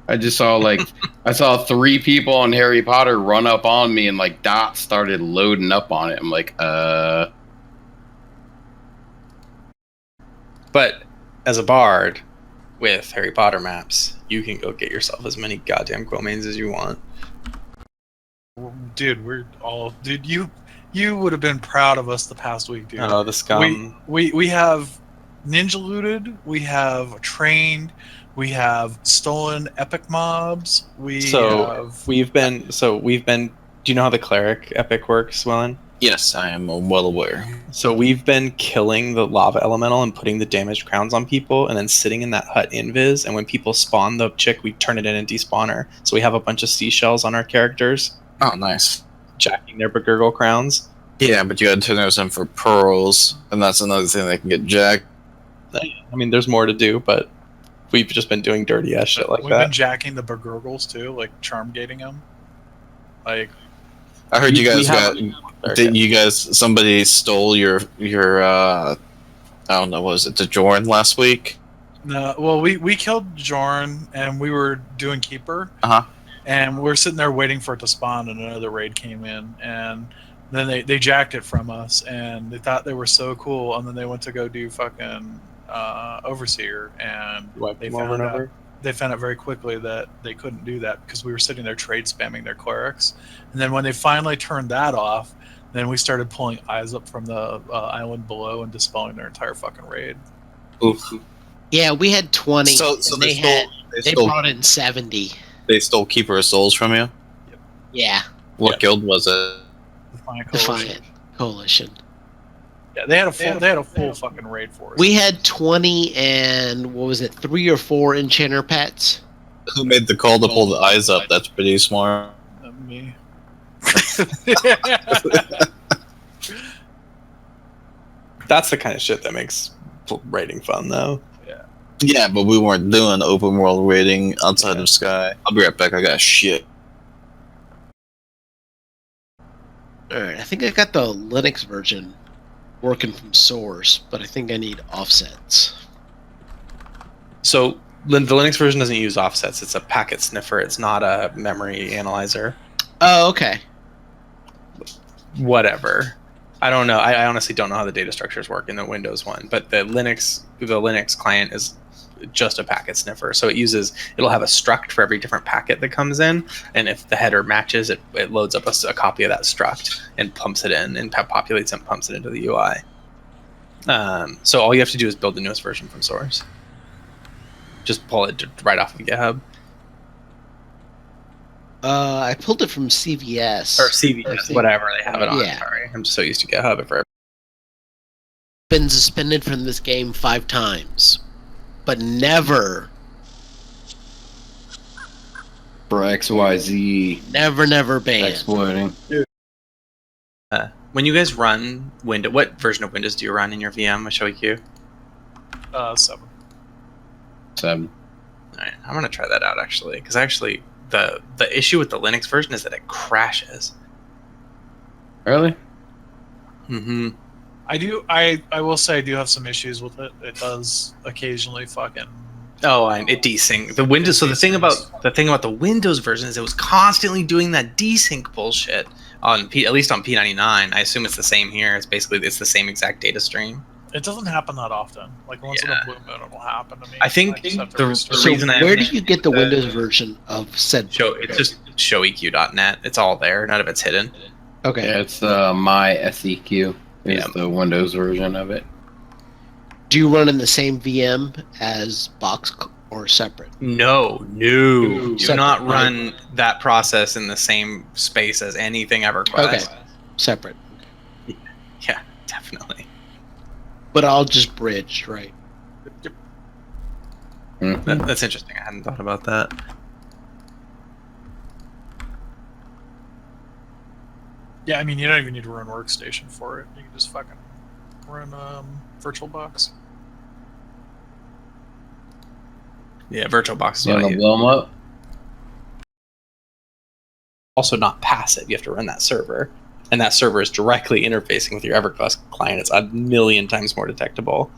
I just saw I saw 3 people on Harry Potter run up on me and like dots started loading up on it. I'm like, But as a bard with Harry Potter maps, you can go get yourself as many goddamn Quillmains as you want. Dude, you would have been proud of us the past week, dude. Oh, the scum. We have ninja looted, we have trained, we have stolen epic mobs. We've been. Do you know how the cleric epic works, Wellen? Yes, I am well aware. So we've been killing the lava elemental and putting the damaged crowns on people, and then sitting in that hut invis. And when people spawn the chick, we turn it in and despawn her. So we have a bunch of seashells on our characters. Oh, nice. Jacking their begurgle crowns. Yeah, but you gotta turn those in for pearls, and that's another thing that can get jacked. I mean, there's more to do, but we've just been doing dirty ass shit like that. We've been jacking the begurgles too, like charm gating them. Like, I heard you guys somebody stole your I don't know, was it the Jorn last week? No, well, we killed Jorn and we were doing Keeper. And we're sitting there waiting for it to spawn, and another raid came in, and then they jacked it from us, and they thought they were so cool, and then they went to go do fucking Overseer, and they found out very quickly that they couldn't do that because we were sitting there trade spamming their clerics. And then when they finally turned that off, then we started pulling eyes up from the island below and dispelling their entire fucking raid. Oof. Yeah, we had 20. So they brought in 70. They stole Keeper of Souls from you? Yep. Yeah. What guild was it? Defiant Coalition. Yeah, they had a full fucking raid for us. We had 20 and what was it, 3 or 4 enchanter pets. Who made the call to pull the eyes up? That's pretty smart. Me. That's the kind of shit that makes raiding fun, though. Yeah, but we weren't doing open world raiding outside of Sky. I'll be right back. I got shit. Alright, I think I got the Linux version working from source, but I think I need offsets. So the Linux version doesn't use offsets. It's a packet sniffer. It's not a memory analyzer. Oh, okay. Whatever. I don't know. I honestly don't know how the data structures work in the Windows one, but the Linux client is just a packet sniffer. So it'll have a struct for every different packet that comes in, and if the header matches, it loads up a copy of that struct and pumps it in and populates and pumps it into the UI. So all you have to do is build the newest version from source. Just pull it right off of GitHub. I pulled it from CVS. Or CVS, whatever they have it on. Yeah. Sorry, I'm just so used to GitHub. Been suspended from this game 5 times, but never for XYZ. Never banned. Exploiting. When you guys run Windows, what version of Windows do you run in your VM? Show you. 7. 7. All right, I'm gonna try that out actually, because the issue with the Linux version is that it crashes. Really? Mm-hmm. I will say I do have some issues with it. It does occasionally fucking. Oh, and it desync the Windows. So the thing about the Windows version is it was constantly doing that desync bullshit on at least on P99. I assume it's the same here. It's the same exact data stream. It doesn't happen that often. Like once in a blue moon, it'll happen to me. I think where do you get the Windows version of said? It's just showeq.net. It's all there. None of it's hidden. Okay. Yeah, it's my SEQ is the Windows version of it. Do you run in the same VM as Box or separate? No. Do Separate, not run that process in the same space as anything EverQuest. Okay, separate. Yeah, definitely. But I'll just bridge, right? Mm-hmm. That's interesting. I hadn't thought about that. Yeah, I mean, you don't even need to run Workstation for it. You can just fucking run VirtualBox. Yeah, VirtualBox is You what I want to use. blow them up? Also not passive. You have to run that server. And that server is directly interfacing with your EverQuest client. It's 1,000,000 times more detectable.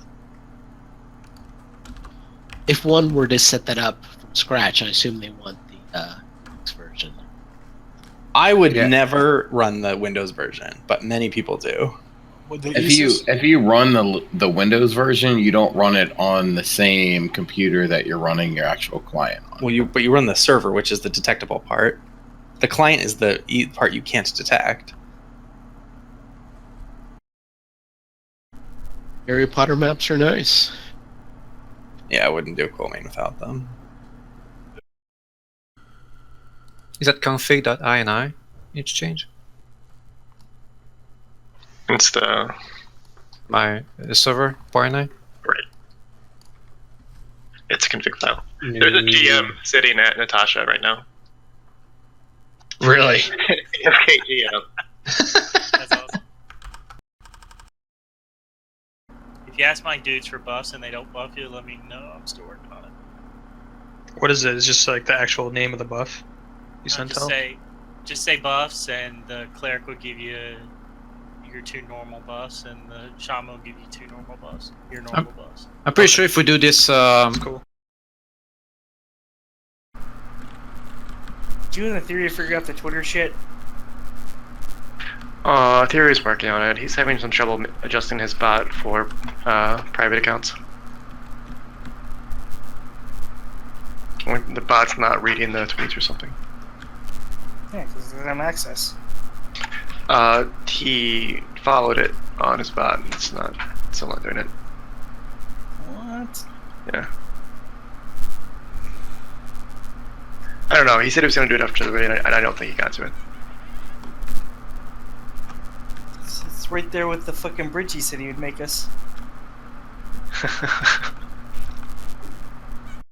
If one were to set that up from from scratch, I assume they want the Linux version. I would never run the Windows version, but many people do. If you run the Windows version, you don't run it on the same computer that you're running your actual client on. Well, but you run the server, which is the detectable part. The client is the part you can't detect. Harry Potter maps are nice. Yeah, I wouldn't do a cool main without them. Is that config.ini need to change? It's the server .ini? Right. It's a config file. There's a GM sitting at Natasha right now. Really? Okay, GM. That's awesome. If you ask my dudes for buffs and they don't buff you, let me know. I'm still working on it. What is it? It's just like the actual name of the buff you sent out? Just say buffs, and the cleric will give you your 2 normal buffs, and the shaman will give you 2 normal buffs. Your normal buffs. I'm pretty sure if we do this... That's cool. Did you and the theory figure out the Twitter shit? Theory's working on it. He's having some trouble adjusting his bot for private accounts. The bot's not reading the tweets or something. Yeah, because it doesn't have access. He followed it on his bot, and it's still not doing it. What? Yeah. I don't know. He said he was going to do it after the video, and I don't think he got to it. It's right there with the fucking bridge he said he would make us.